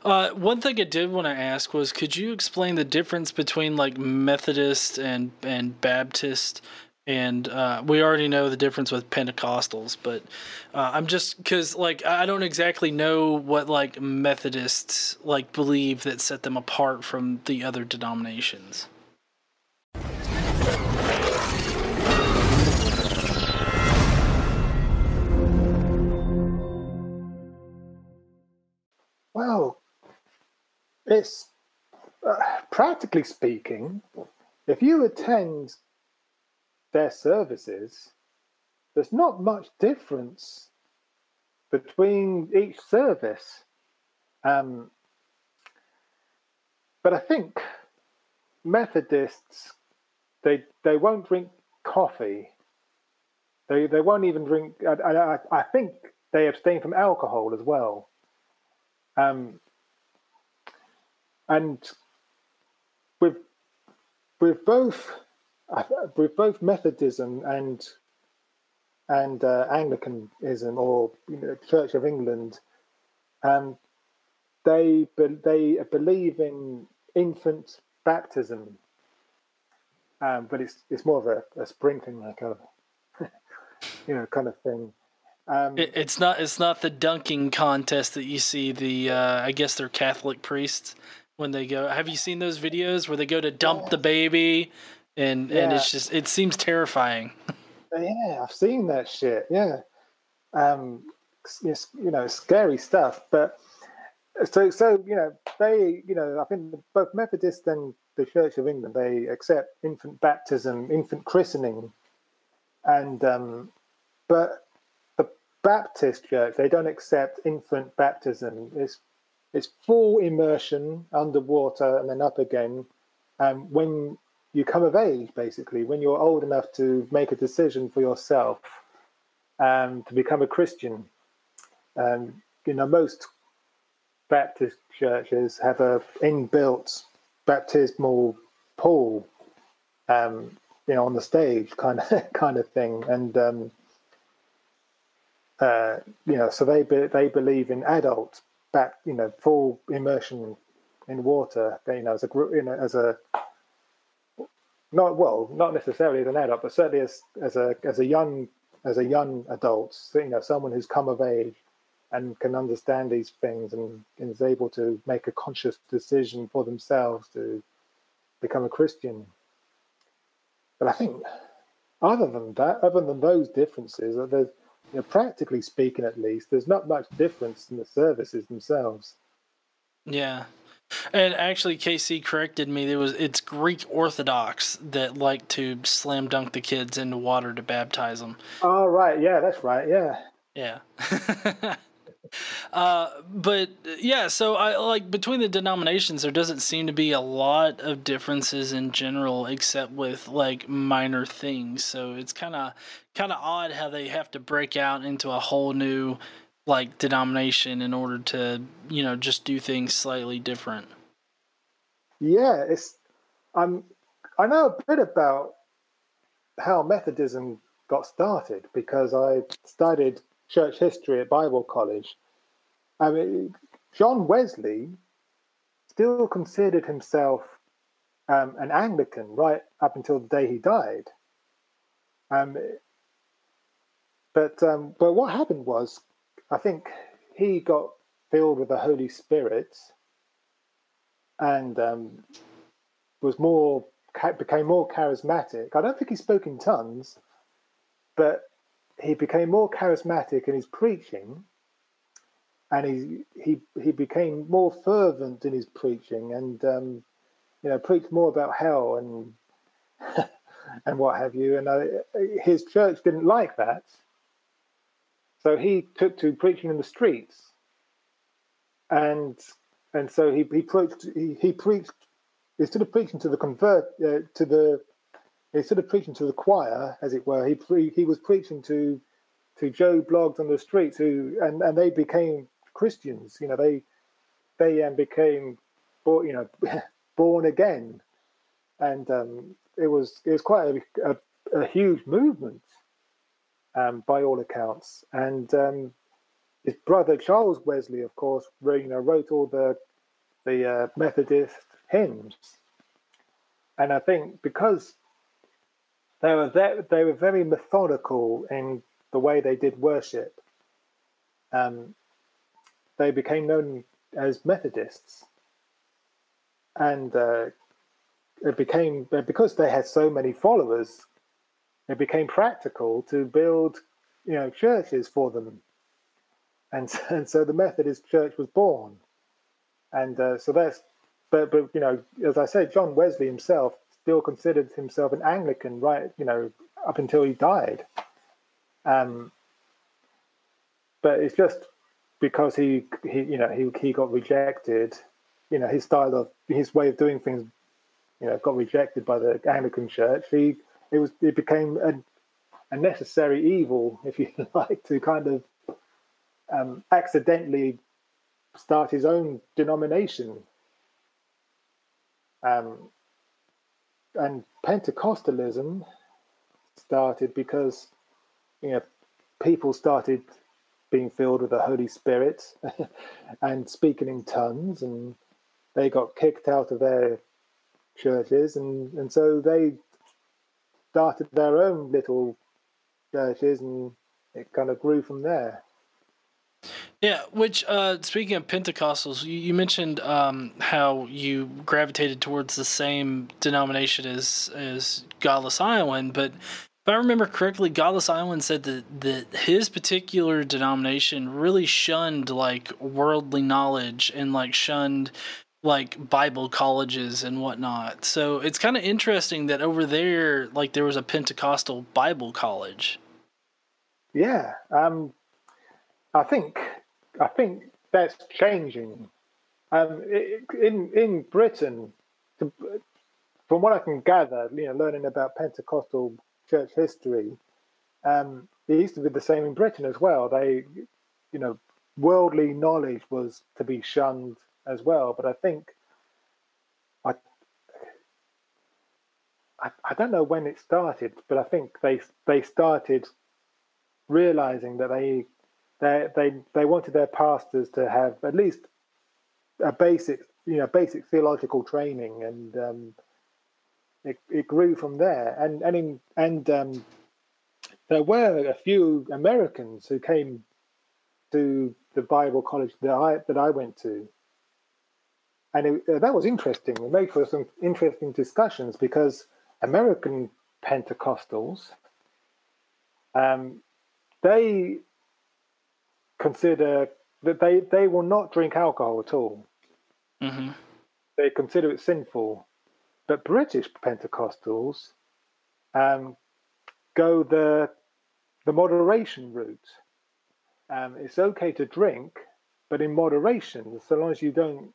One thing I did want to ask was, could you explain the difference between like Methodist and Baptist? And we already know the difference with Pentecostals, but I'm just because like I don't exactly know what like Methodists like believe that set them apart from the other denominations. Well, it's practically speaking, if you attend their services, there's not much difference between each service. Um, but I think Methodists, they won't drink coffee. They won't even drink. I think they abstain from alcohol as well. Um, and with with both Methodism and Anglicanism, or Church of England, um, they believe in infant baptism, but it's more of a sprinkling, like a kind of thing. It's not the dunking contest that you see the I guess they're Catholic priests when they go. Have you seen those videos where they go to dump the baby and Yeah, it's just it seems terrifying. yeah, I've seen that shit. Yeah, um, it's, scary stuff. But so they I think both Methodist and the Church of England, they accept infant baptism, infant christening, and but the Baptist Church, they don't accept infant baptism. It's full immersion underwater and then up again. When you come of age, basically, when you're old enough to make a decision for yourself, to become a Christian. Most Baptist churches have a inbuilt baptismal pool, on the stage, kind of thing, and so they believe in adult full immersion in water. As a group, not necessarily as an adult, but certainly as a young adult, someone who's come of age and can understand these things and is able to make a conscious decision for themselves to become a Christian. But I think other than those differences, there's, practically speaking, at least, there's not much difference in the services themselves. Yeah. And actually KC corrected me. It's Greek Orthodox that like to slam dunk the kids into water to baptize them. Oh, right, yeah, that's right, yeah. Yeah. But yeah, so I like between the denominations, there doesn't seem to be a lot of differences in general, except with like minor things. So it's kind of odd how they have to break out into a whole new like denomination in order to just do things slightly different. Yeah, I'm I know a bit about how Methodism got started because I studied church history at Bible college. I mean, John Wesley still considered himself an Anglican right up until the day he died. Um, but what happened was, I think he got filled with the Holy Spirit and was became more charismatic. I don't think he spoke in tongues, but he became more charismatic in his preaching, and he became more fervent in his preaching, and preached more about hell and and what have you. And his church didn't like that, so he took to preaching in the streets, and so he preached instead of preaching to the instead of preaching to the choir, as it were. He was preaching to Joe Blogs on the streets, and they became Christians. They became born again, and it was quite a huge movement, by all accounts. And his brother Charles Wesley, of course, wrote all the the Methodist hymns. And I think because they were very methodical in the way they did worship, they became known as Methodists. And it became, because they had so many followers, it became practical to build, churches for them. And so the Methodist Church was born. And so that's, but as I said, John Wesley himself still considered himself an Anglican, right? Up until he died. But it's just because he got rejected. His way of doing things, got rejected by the Anglican Church. It became a necessary evil, if you like, to kind of accidentally start his own denomination. And Pentecostalism started because people started being filled with the Holy Spirit and speaking in tongues, and they got kicked out of their churches, and so they started their own little churches, and it kind of grew from there. Yeah, which, speaking of Pentecostals, you mentioned how you gravitated towards the same denomination as Godless Iowan, but if I remember correctly, Godless Iowan said that his particular denomination really shunned, like, worldly knowledge and, like, shunned, like, Bible colleges and whatnot. So it's kind of interesting that over there, like, there was a Pentecostal Bible college. Yeah, I think that's changing. In Britain, from what I can gather, learning about Pentecostal church history, it used to be the same in Britain as well. They, worldly knowledge was to be shunned as well. But I think I don't know when it started, but I think they started realizing that they wanted their pastors to have at least a basic theological training, and it grew from there. And there were a few Americans who came to the Bible college that I went to, and that was interesting. It made for some interesting discussions because American Pentecostals, they consider that they will not drink alcohol at all. Mm-hmm. They consider it sinful. But British Pentecostals go the moderation route. It's okay to drink, but in moderation, so long as you don't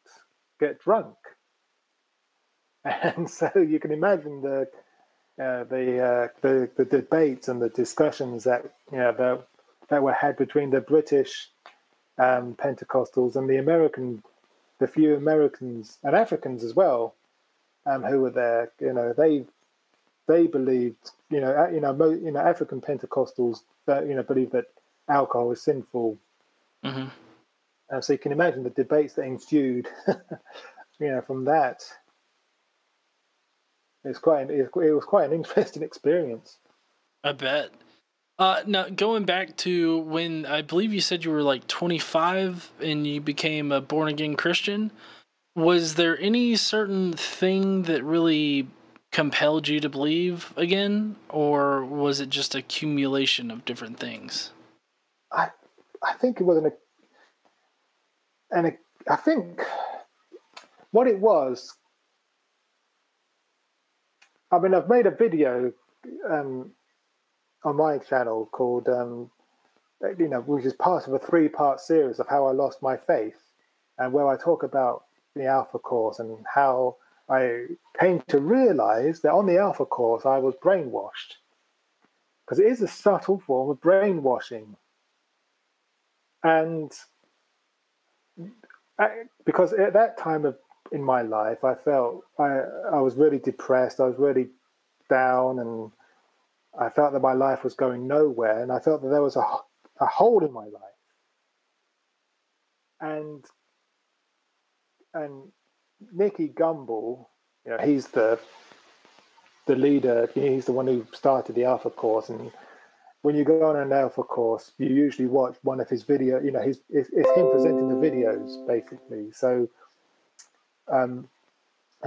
get drunk. And so you can imagine the debates and the discussions that that were had between the British Pentecostals and the few Americans and Africans as well, who were there. They believed, African Pentecostals that believe that alcohol is sinful. Mm-hmm. So you can imagine the debates that ensued, from that. It was quite an interesting experience. I bet. Now, going back to when I believe you said you were like 25 and you became a born again Christian, was there any certain thing that really compelled you to believe again, or was it just an accumulation of different things? I think it was I think what it was. I mean, I've made a video on my channel called, which is part of a 3-part series of how I lost my faith, and where I talk about the Alpha Course and how I came to realize that on the Alpha Course I was brainwashed, because it is a subtle form of brainwashing, and because at that time in my life I felt I was really depressed, I was really down, and I felt that my life was going nowhere, and I felt that there was a hole in my life, and Nicky Gumbel, he's the leader. He's the one who started the Alpha Course, and when you go on an Alpha Course, you usually watch one of his videos. It's him presenting the videos basically. So, and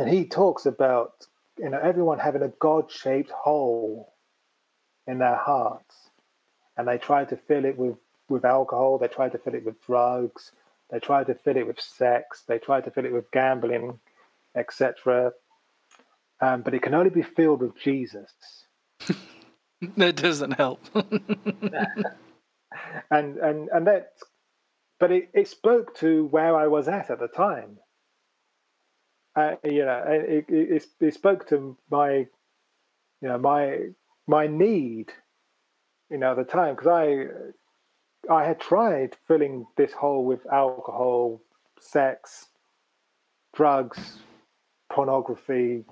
he talks about everyone having a God-shaped hole in their hearts, and they try to fill it with alcohol. They try to fill it with drugs. They try to fill it with sex. They try to fill it with gambling, etc. But it can only be filled with Jesus. That doesn't help. and that, but it spoke to where I was at the time. It spoke to my need, at the time, because I had tried filling this hole with alcohol, sex, drugs, pornography,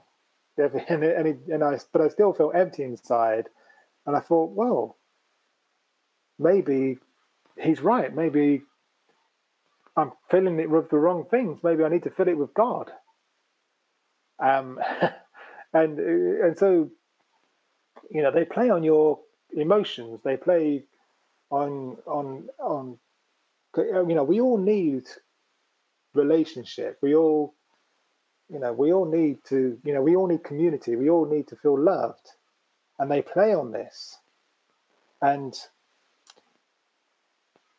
but I still felt empty inside, and I thought, well, maybe he's right. Maybe I'm filling it with the wrong things. Maybe I need to fill it with God. And so they play on your emotions. They play on we all need relationship. We all need to, we all need community. We all need to feel loved, and they play on this. And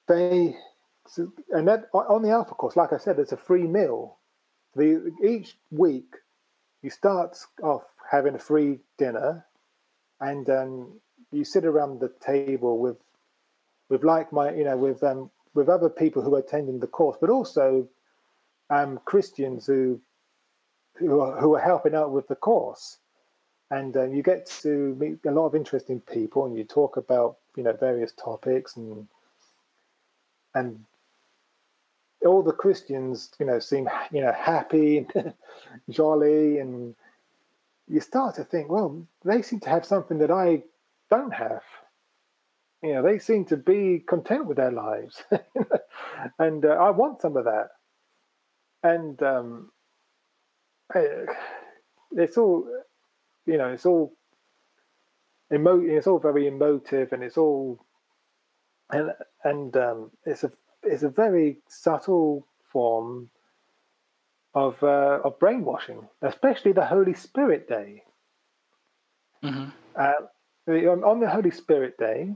that on the Alpha Course, like I said, it's a free meal. Each week you start off having a free dinner, and you sit around the table with other people who are attending the course, but also Christians who are helping out with the course, and you get to meet a lot of interesting people, and you talk about various topics, and all the Christians seem happy and jolly, and you start to think, well, they seem to have something that I don't have. They seem to be content with their lives, and I want some of that. And it's all, it's all it's all very emotive, and it's all, and it's a very subtle form of brainwashing, especially the Holy Spirit Day. Mm-hmm. On the Holy Spirit Day,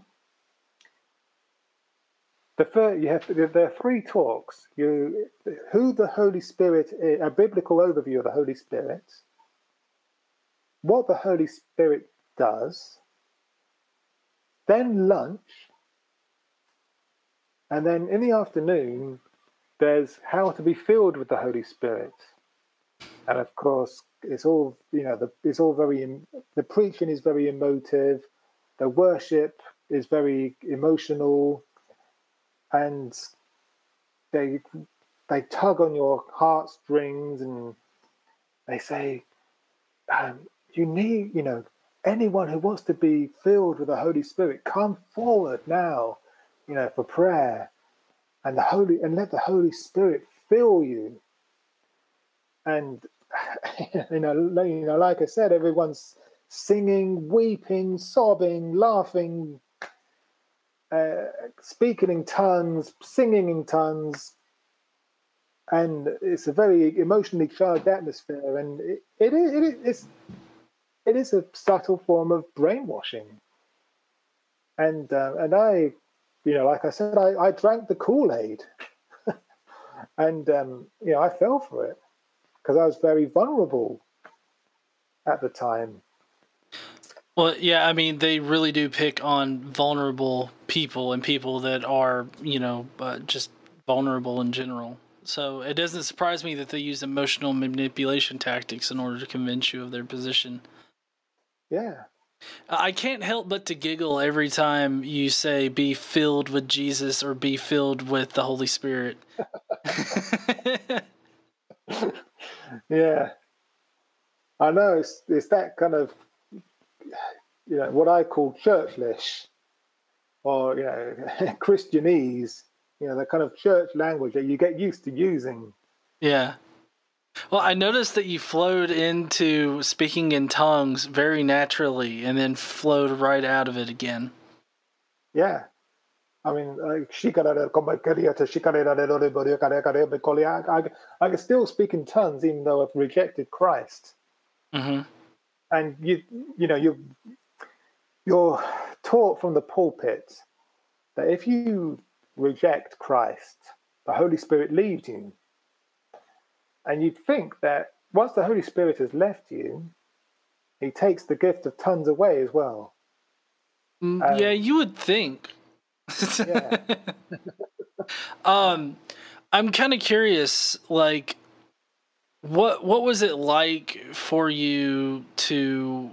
there are three talks. Who the Holy Spirit is, a biblical overview of the Holy Spirit, what the Holy Spirit does, then lunch, and then in the afternoon there's how to be filled with the Holy Spirit. And of course, it's all it's all very. The preaching is very emotive, the worship is very emotional, and they tug on your heartstrings, and they say, you need, anyone who wants to be filled with the Holy Spirit, come forward now, for prayer, and let the Holy Spirit fill you. And like I said, everyone's singing, weeping, sobbing, laughing, speaking in tongues, singing in tongues, and it's a very emotionally charged atmosphere, and it is a subtle form of brainwashing. And I, like I said, I drank the Kool-Aid, and I fell for it because I was very vulnerable at the time. Well, yeah, I mean, they really do pick on vulnerable people and people that are, just vulnerable in general. So it doesn't surprise me that they use emotional manipulation tactics in order to convince you of their position. Yeah. I can't help but to giggle every time you say be filled with Jesus or be filled with the Holy Spirit. Yeah. I know it's that kind of, what I call churchlish, or, Christianese, the kind of church language that you get used to using. Yeah. Well, I noticed that you flowed into speaking in tongues very naturally and then flowed right out of it again. Yeah. I mean, I can still speak in tongues even though I've rejected Christ. Mm-hmm. And you're taught from the pulpit that if you reject Christ, the Holy Spirit leaves you. And you'd think that once the Holy Spirit has left you, he takes the gift of tongues away as well. Yeah, you would think. Yeah. I'm kind of curious, like, what was it like for you to,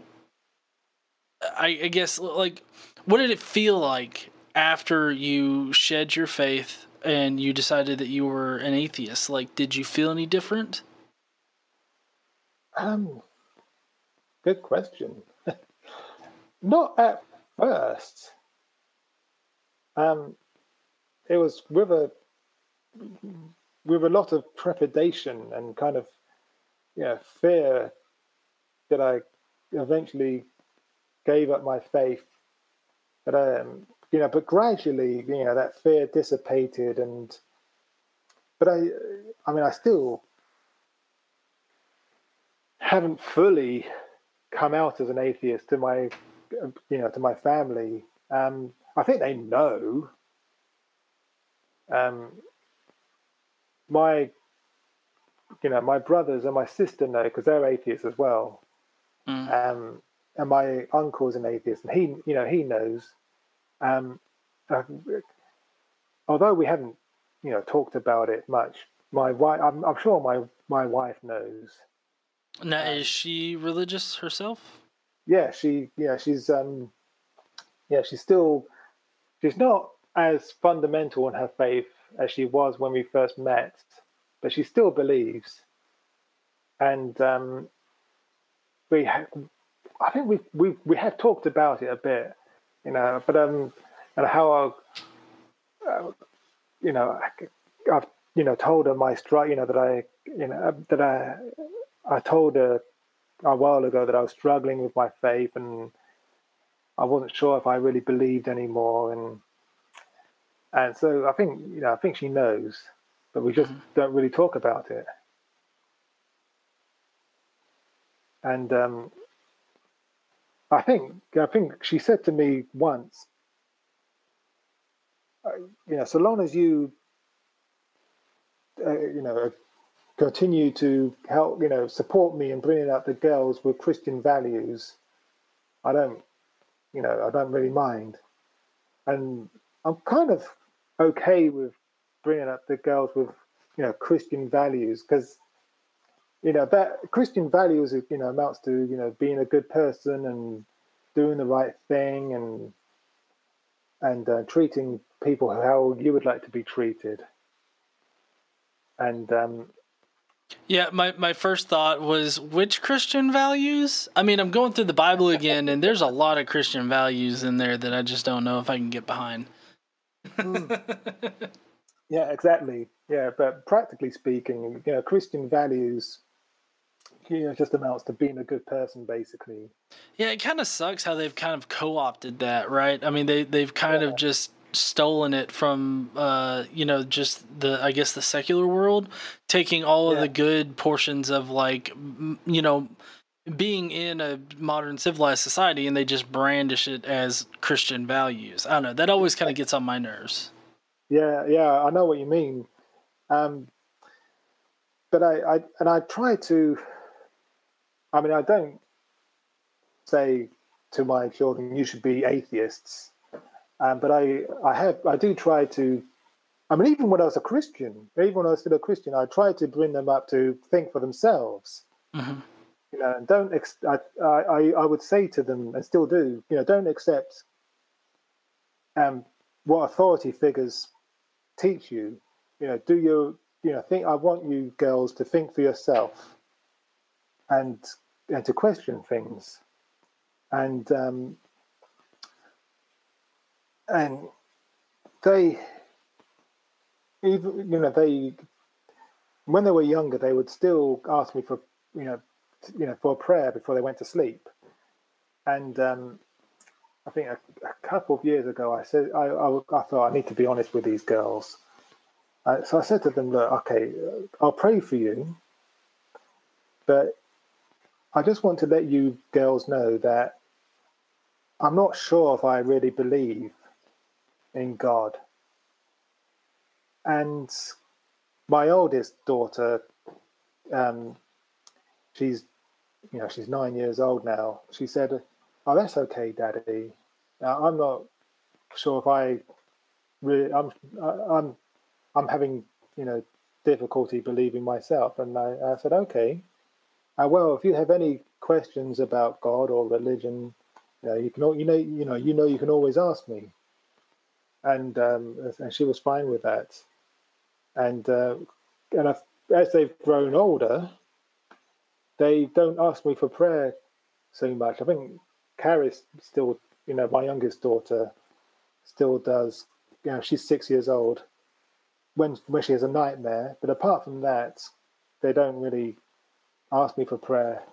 I guess, like, what did it feel like after you shed your faith and you decided that you were an atheist? Like, did you feel any different? Um, Good question. Not at first. Um, it was with a lot of trepidation and kind of fear that I eventually gave up my faith. But but gradually, that fear dissipated, and but I mean, I still haven't fully come out as an atheist to my, to my family. I think they know. Um, my, my brothers and my sister know because they're atheists as well. Mm. And my uncle's an atheist, and he knows. Um, uh, Although we haven't, talked about it much, my wife, I'm sure my wife knows. Now, is Um, she religious herself? yeah, she's still, she's not as fundamental in her faith as she was when we first met, but she still believes. And I think we have talked about it a bit, but and how uh, you know, I've told her my struggle, that I told her a while ago that I was struggling with my faith and I wasn't sure if I really believed anymore, and so I think she knows, but we just Mm. don't really talk about it. And I think she said to me once, so long as you continue to help, support me in bringing up the girls with Christian values, I don't I don't really mind. And I'm kind of okay with bringing up the girls with Christian values, because that Christian values amounts to being a good person and doing the right thing, and treating people how you would like to be treated. And Yeah, my first thought was, which Christian values? I mean, I'm going through the Bible again, and there's a lot of Christian values in there that I just don't know if I can get behind. mm, yeah, exactly. Yeah, but practically speaking, Christian values just amounts to being a good person, basically. Yeah, it kind of sucks how they've kind of co-opted that, right? I mean, they've kind of Yeah, just stolen it from just the, I guess, the secular world, taking all of yeah, the good portions of, like, being in a modern civilized society, and they just brandish it as Christian values. I don't know. That always kind of gets on my nerves. yeah. I know what you mean. Um, but I try to. I mean, I don't say to my children, "You should be atheists," but I do try to. I mean, even when I was a Christian, even when I was still a Christian, I tried to bring them up to think for themselves. Hmm. And don't. I would say to them, and still do. Don't accept what authority figures teach you. Do your. Think. I want you girls to think for yourself, and to question things, and they even they When they were younger, they would still ask me for, for a prayer before they went to sleep. And I think a couple of years ago, I said, I thought I need to be honest with these girls. So I said to them, look, okay, I'll pray for you, but I just want to let you girls know that I'm not sure if I really believe in God. And my oldest daughter, um, she's she's 9 years old now. She said, "Oh, that's okay, Daddy. I'm not sure if I really. I'm having difficulty believing myself." And I said, "Okay. Well, if you have any questions about God or religion, you can you can always ask me." And she was fine with that. And as they've grown older, they don't ask me for prayer so much. I think Carrie's still, my youngest daughter still does. She's 6 years old when she has a nightmare. But apart from that, they don't really ask me for prayer.